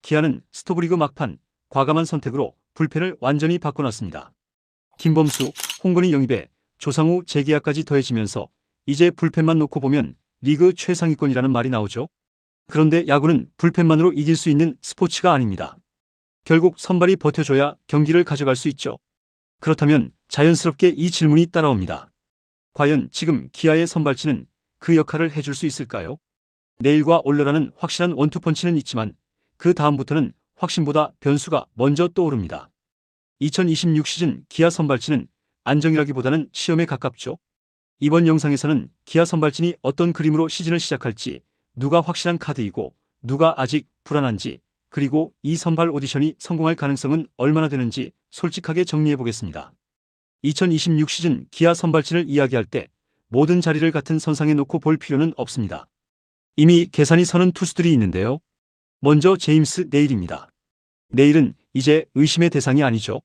기아는 스토브리그 막판 과감한 선택으로 불펜을 완전히 바꿔놨습니다. 김범수, 홍건희 영입에 조상우 재계약까지 더해지면서 이제 불펜만 놓고 보면 리그 최상위권이라는 말이 나오죠. 그런데 야구는 불펜만으로 이길 수 있는 스포츠가 아닙니다. 결국 선발이 버텨줘야 경기를 가져갈 수 있죠. 그렇다면 자연스럽게 이 질문이 따라옵니다. 과연 지금 기아의 선발치는 그 역할을 해줄 수 있을까요? 내일과 올러라는 확실한 원투펀치는 있지만 그 다음부터는 확신보다 변수가 먼저 떠오릅니다. 2026 시즌 기아 선발진은 안정이라기보다는 시험에 가깝죠. 이번 영상에서는 기아 선발진이 어떤 그림으로 시즌을 시작할지, 누가 확실한 카드이고 누가 아직 불안한지, 그리고 이 선발 오디션이 성공할 가능성은 얼마나 되는지 솔직하게 정리해보겠습니다. 2026 시즌 기아 선발진을 이야기할 때 모든 자리를 같은 선상에 놓고 볼 필요는 없습니다. 이미 계산이 서는 투수들이 있는데요. 먼저 제임스 네일입니다. 네일은 이제 의심의 대상이 아니죠.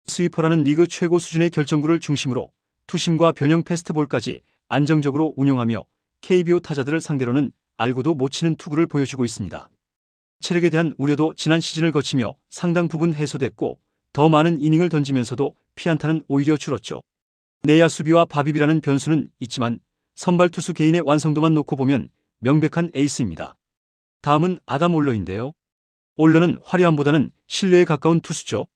스위퍼라는 리그 최고 수준의 결정구를 중심으로 투심과 변형 패스트볼까지 안정적으로 운용하며 KBO 타자들을 상대로는 알고도 못 치는 투구를 보여주고 있습니다. 체력에 대한 우려도 지난 시즌을 거치며 상당 부분 해소됐고 더 많은 이닝을 던지면서도 피안타는 오히려 줄었죠. 내야 수비와 바비비라는 변수는 있지만 선발 투수 개인의 완성도만 놓고 보면 명백한 에이스입니다. 다음은 아담 올러인데요. 올러는 화려함보다는 신뢰에 가까운 투수죠.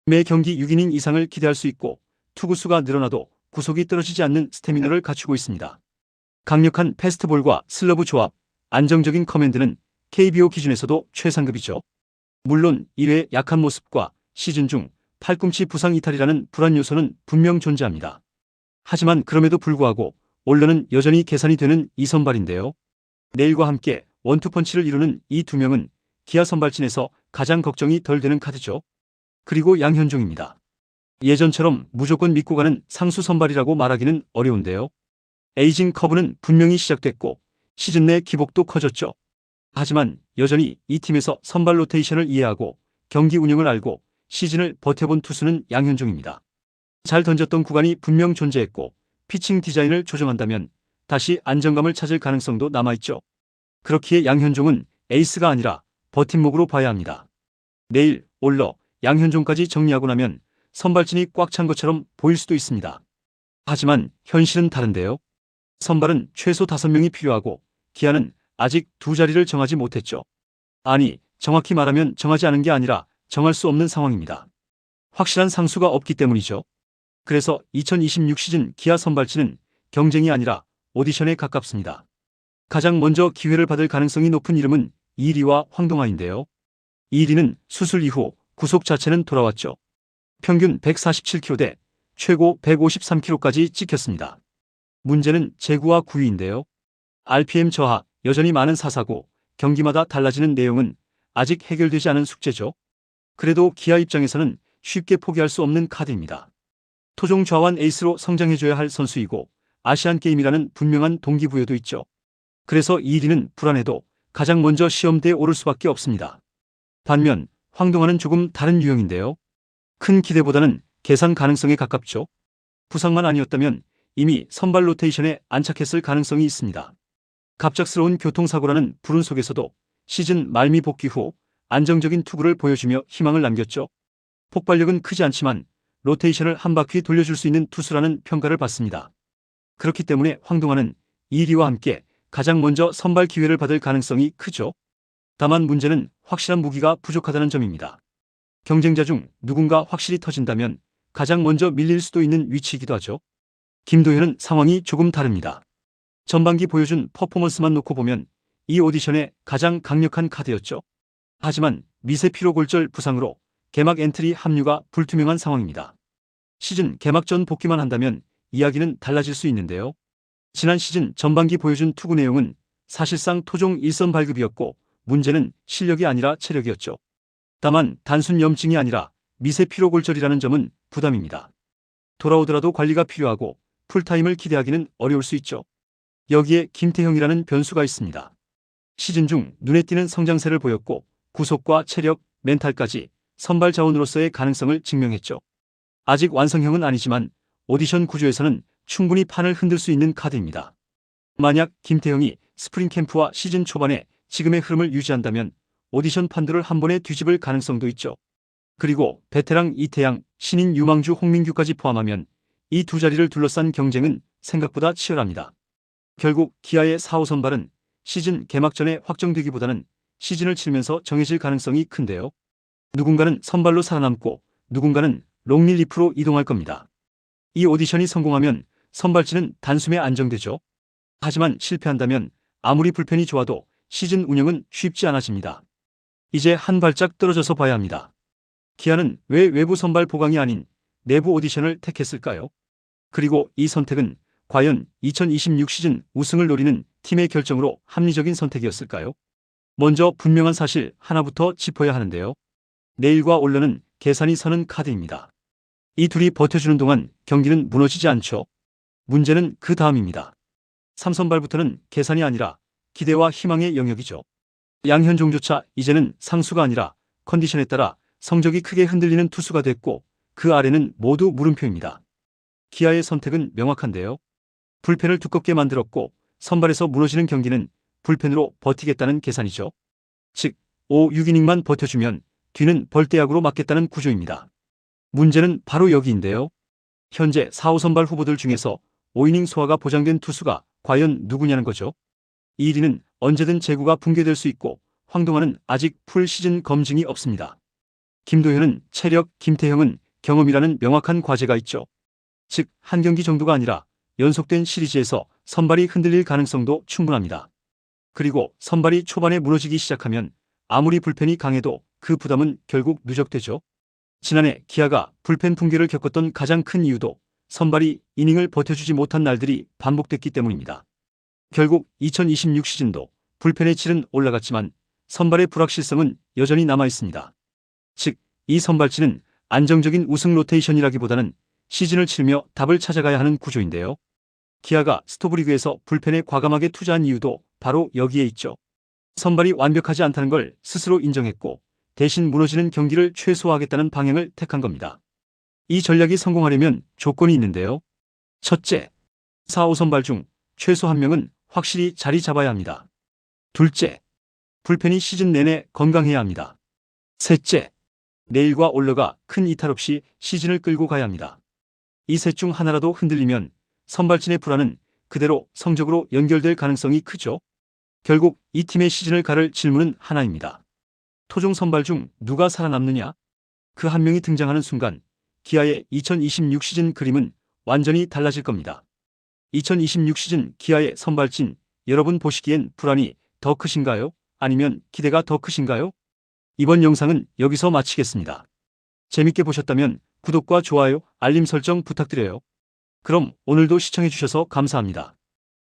매 경기 6이닝 이상을 기대할 수 있고 투구수가 늘어나도 구속이 떨어지지 않는 스태미너를 갖추고 있습니다. 강력한 패스트볼과 슬러브 조합, 안정적인 커맨드는 KBO 기준에서도 최상급이죠. 물론 1회 약한 모습과 시즌 중 팔꿈치 부상 이탈이라는 불안 요소는 분명 존재합니다. 하지만 그럼에도 불구하고 올러는 여전히 계산이 되는 이 선발인데요. 내일과 함께 원투펀치를 이루는 이 두 명은 기아 선발진에서 가장 걱정이 덜 되는 카드죠. 그리고 양현종입니다. 예전처럼 무조건 믿고 가는 상수 선발이라고 말하기는 어려운데요. 에이징 커브는 분명히 시작됐고 시즌 내 기복도 커졌죠. 하지만 여전히 이 팀에서 선발 로테이션을 이해하고 경기 운영을 알고 시즌을 버텨본 투수는 양현종입니다. 잘 던졌던 구간이 분명 존재했고 피칭 디자인을 조정한다면 다시 안정감을 찾을 가능성도 남아있죠. 그렇기에 양현종은 에이스가 아니라 버팀목으로 봐야 합니다. 내일, 올러, 양현종까지 정리하고 나면 선발진이 꽉 찬 것처럼 보일 수도 있습니다. 하지만 현실은 다른데요. 선발은 최소 5명이 필요하고 기아는 아직 두 자리를 정하지 못했죠. 아니, 정확히 말하면 정하지 않은 게 아니라 정할 수 없는 상황입니다. 확실한 상수가 없기 때문이죠. 그래서 2026 시즌 기아 선발진은 경쟁이 아니라 오디션에 가깝습니다. 가장 먼저 기회를 받을 가능성이 높은 이름은 이리와 황동아인데요. 이리는 수술 이후 구속 자체는 돌아왔죠. 평균 147km 대 최고 153km까지 찍혔습니다. 문제는 제구와 구위인데요. RPM 저하, 여전히 많은 사사고 경기마다 달라지는 내용은 아직 해결되지 않은 숙제죠. 그래도 기아 입장에서는 쉽게 포기할 수 없는 카드입니다. 토종 좌완 에이스로 성장해줘야 할 선수이고 아시안게임이라는 분명한 동기부여도 있죠. 그래서 이리는 불안해도 가장 먼저 시험대에 오를 수밖에 없습니다. 반면 황동아는 조금 다른 유형인데요. 큰 기대보다는 계산 가능성에 가깝죠. 부상만 아니었다면 이미 선발 로테이션에 안착했을 가능성이 있습니다. 갑작스러운 교통사고라는 불운 속에서도 시즌 말미 복귀 후 안정적인 투구를 보여주며 희망을 남겼죠. 폭발력은 크지 않지만 로테이션을 한 바퀴 돌려줄 수 있는 투수라는 평가를 받습니다. 그렇기 때문에 황동아는 이리와 함께 가장 먼저 선발 기회를 받을 가능성이 크죠. 다만 문제는 확실한 무기가 부족하다는 점입니다. 경쟁자 중 누군가 확실히 터진다면 가장 먼저 밀릴 수도 있는 위치이기도 하죠. 김도현은 상황이 조금 다릅니다. 전반기 보여준 퍼포먼스만 놓고 보면 이 오디션의 가장 강력한 카드였죠. 하지만 미세 피로골절 부상으로 개막 엔트리 합류가 불투명한 상황입니다. 시즌 개막 전 복귀만 한다면 이야기는 달라질 수 있는데요. 지난 시즌 전반기 보여준 투구 내용은 사실상 토종 1선 발급이었고 문제는 실력이 아니라 체력이었죠. 다만 단순 염증이 아니라 미세 피로골절이라는 점은 부담입니다. 돌아오더라도 관리가 필요하고 풀타임을 기대하기는 어려울 수 있죠. 여기에 김태형이라는 변수가 있습니다. 시즌 중 눈에 띄는 성장세를 보였고 구속과 체력, 멘탈까지 선발 자원으로서의 가능성을 증명했죠. 아직 완성형은 아니지만 오디션 구조에서는 충분히 판을 흔들 수 있는 카드입니다. 만약 김태형이 스프링 캠프와 시즌 초반에 지금의 흐름을 유지한다면 오디션 판도를 한 번에 뒤집을 가능성도 있죠. 그리고 베테랑 이태양, 신인 유망주 홍민규까지 포함하면 이 두 자리를 둘러싼 경쟁은 생각보다 치열합니다. 결국 기아의 4호 선발은 시즌 개막 전에 확정되기보다는 시즌을 치르면서 정해질 가능성이 큰데요. 누군가는 선발로 살아남고 누군가는 롱릴리프로 이동할 겁니다. 이 오디션이 성공하면 선발진은 단숨에 안정되죠. 하지만 실패한다면 아무리 불펜이 좋아도 시즌 운영은 쉽지 않아집니다. 이제 한 발짝 떨어져서 봐야 합니다. 기아는 왜 외부 선발 보강이 아닌 내부 오디션을 택했을까요? 그리고 이 선택은 과연 2026 시즌 우승을 노리는 팀의 결정으로 합리적인 선택이었을까요? 먼저 분명한 사실 하나부터 짚어야 하는데요. 내일과 올러는 계산이 서는 카드입니다. 이 둘이 버텨주는 동안 경기는 무너지지 않죠. 문제는 그 다음입니다. 3선발부터는 계산이 아니라 기대와 희망의 영역이죠. 양현종조차 이제는 상수가 아니라 컨디션에 따라 성적이 크게 흔들리는 투수가 됐고 그 아래는 모두 물음표입니다. 기아의 선택은 명확한데요. 불펜을 두껍게 만들었고 선발에서 무너지는 경기는 불펜으로 버티겠다는 계산이죠. 즉 5, 6이닝만 버텨주면 뒤는 벌떼약으로 막겠다는 구조입니다. 문제는 바로 여기인데요. 현재 4, 5선발 후보들 중에서 5이닝 소화가 보장된 투수가 과연 누구냐는 거죠. 1위는 언제든 제구가 붕괴될 수 있고 황동환은 아직 풀 시즌 검증이 없습니다. 김도현은 체력, 김태형은 경험이라는 명확한 과제가 있죠. 즉, 한 경기 정도가 아니라 연속된 시리즈에서 선발이 흔들릴 가능성도 충분합니다. 그리고 선발이 초반에 무너지기 시작하면 아무리 불펜이 강해도 그 부담은 결국 누적되죠. 지난해 기아가 불펜 붕괴를 겪었던 가장 큰 이유도 선발이 이닝을 버텨주지 못한 날들이 반복됐기 때문입니다. 결국 2026 시즌도 불펜의 질은 올라갔지만 선발의 불확실성은 여전히 남아있습니다. 즉, 이 선발진은 안정적인 우승 로테이션이라기보다는 시즌을 치르며 답을 찾아가야 하는 구조인데요. 기아가 스토브리그에서 불펜에 과감하게 투자한 이유도 바로 여기에 있죠. 선발이 완벽하지 않다는 걸 스스로 인정했고 대신 무너지는 경기를 최소화하겠다는 방향을 택한 겁니다. 이 전략이 성공하려면 조건이 있는데요. 첫째, 4, 5선발 중 최소 한 명은 확실히 자리 잡아야 합니다. 둘째, 불펜이 시즌 내내 건강해야 합니다. 셋째, 내일과 올러가 큰 이탈 없이 시즌을 끌고 가야 합니다. 이 셋 중 하나라도 흔들리면 선발진의 불안은 그대로 성적으로 연결될 가능성이 크죠. 결국 이 팀의 시즌을 가를 질문은 하나입니다. 토종 선발 중 누가 살아남느냐? 그 한 명이 등장하는 순간 기아의 2026 시즌 그림은 완전히 달라질 겁니다. 2026 시즌 기아의 선발진, 여러분 보시기엔 불안이 더 크신가요? 아니면 기대가 더 크신가요? 이번 영상은 여기서 마치겠습니다. 재밌게 보셨다면 구독과 좋아요, 알림 설정 부탁드려요. 그럼 오늘도 시청해주셔서 감사합니다.